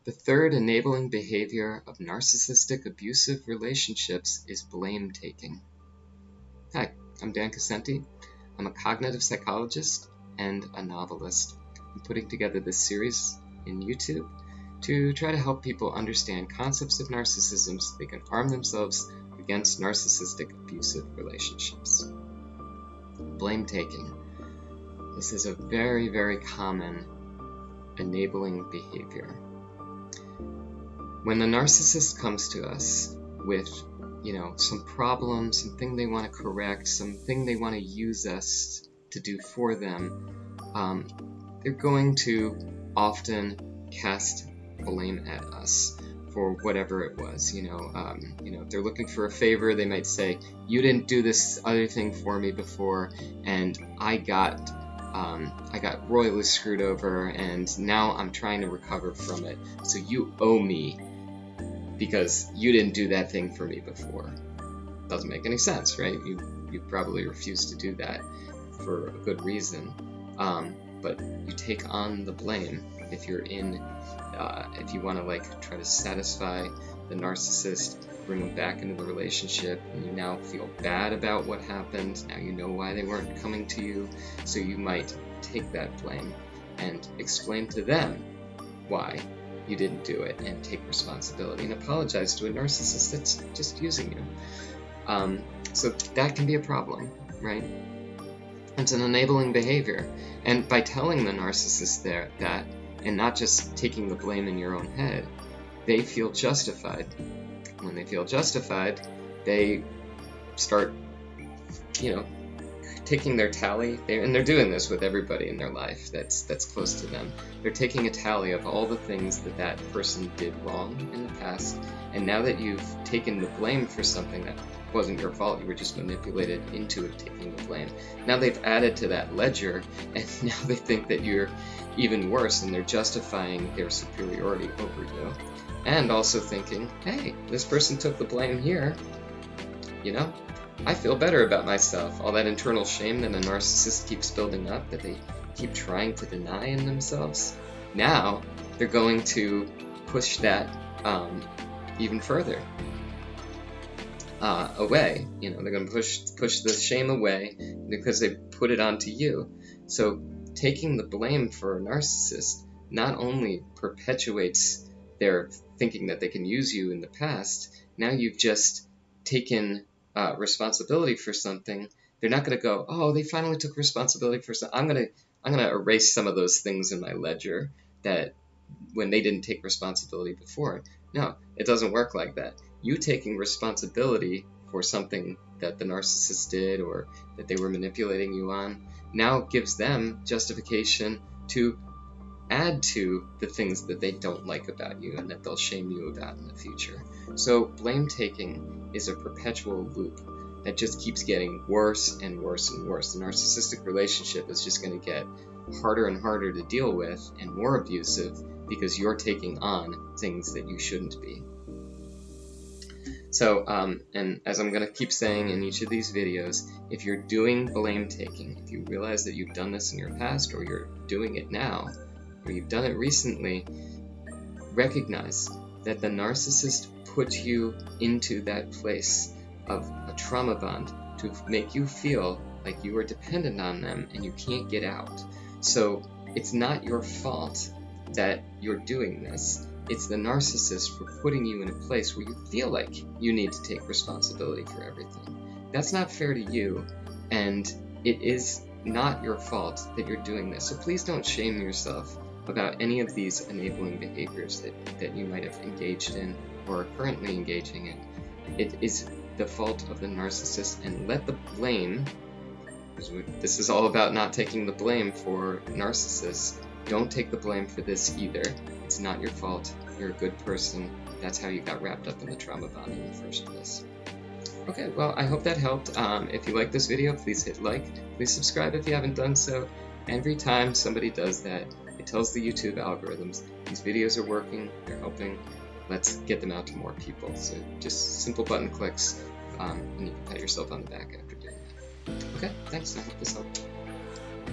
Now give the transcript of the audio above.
The third enabling behavior of narcissistic abusive relationships is blame-taking. Hi, I'm Dan Cassenti. I'm a cognitive psychologist and a novelist. I'm putting together this series in YouTube to try to help people understand concepts of narcissism so they can arm themselves against narcissistic abusive relationships. Blame-taking. This is a very, very common enabling behavior. When the narcissist comes to us with, some problem, something they want to correct, something they want to use us to do for them, they're going to often cast blame at us for whatever it was. If they're looking for a favor, they might say, "You didn't do this other thing for me before, and I got royally screwed over, and now I'm trying to recover from it. So you owe me because you didn't do that thing for me before." Doesn't make any sense, right? You probably refuse to do that for a good reason, but you take on the blame if you're if you want to try to satisfy the narcissist, bring them back into the relationship, and you now feel bad about what happened. Now you know why they weren't coming to you, so you might take that blame and explain to them why you didn't do it and take responsibility and apologize to a narcissist that's just using you. So that can be a problem, right? It's an enabling behavior, and by telling the narcissist that and not just taking the blame in your own head, they feel justified. When they feel justified, they start, taking their tally, and they're doing this with everybody in their life that's close to them. They're taking a tally of all the things that person did wrong in the past, and now that you've taken the blame for something that wasn't your fault, you were just manipulated into it taking the blame. Now they've added to that ledger, and now they think that you're even worse, and they're justifying their superiority over you, and also thinking, hey, this person took the blame here, I feel better about myself. All that internal shame that a narcissist keeps building up, that they keep trying to deny in themselves, now they're going to push that even further away. They're going to push the shame away because they put it onto you. So taking the blame for a narcissist not only perpetuates their thinking that they can use you in the past, now you've just taken responsibility for something. They're not going to go, "Oh, they finally took responsibility for something. I'm going to erase some of those things in my ledger that when they didn't take responsibility before." No, it doesn't work like that. You taking responsibility for something that the narcissist did or that they were manipulating you on now gives them justification to add to the things that they don't like about you and that they'll shame you about in the future. So blame taking is a perpetual loop that just keeps getting worse and worse and worse. The narcissistic relationship is just going to get harder and harder to deal with and more abusive because you're taking on things that you shouldn't be. So, and as I'm going to keep saying in each of these videos, if you're doing blame taking, if you realize that you've done this in your past or you're doing it now, or you've done it recently, recognize that the narcissist put you into that place of a trauma bond to make you feel like you are dependent on them and you can't get out. So it's not your fault that you're doing this. It's the narcissist for putting you in a place where you feel like you need to take responsibility for everything. That's not fair to you, and it is not your fault that you're doing this. So please don't shame yourself about any of these enabling behaviors that you might have engaged in or are currently engaging in. It is the fault of the narcissist, and let the blame, because this is all about not taking the blame for narcissists, don't take the blame for this either. It's not your fault. You're a good person. That's how you got wrapped up in the trauma bond in the first place. Okay, well, I hope that helped. If you like this video, please hit like. Please subscribe if you haven't done so. Every time somebody does that, it tells the YouTube algorithms these videos are working, they're helping. Let's get them out to more people. So just simple button clicks, and you can pat yourself on the back after doing that. Okay, thanks. I hope this helped.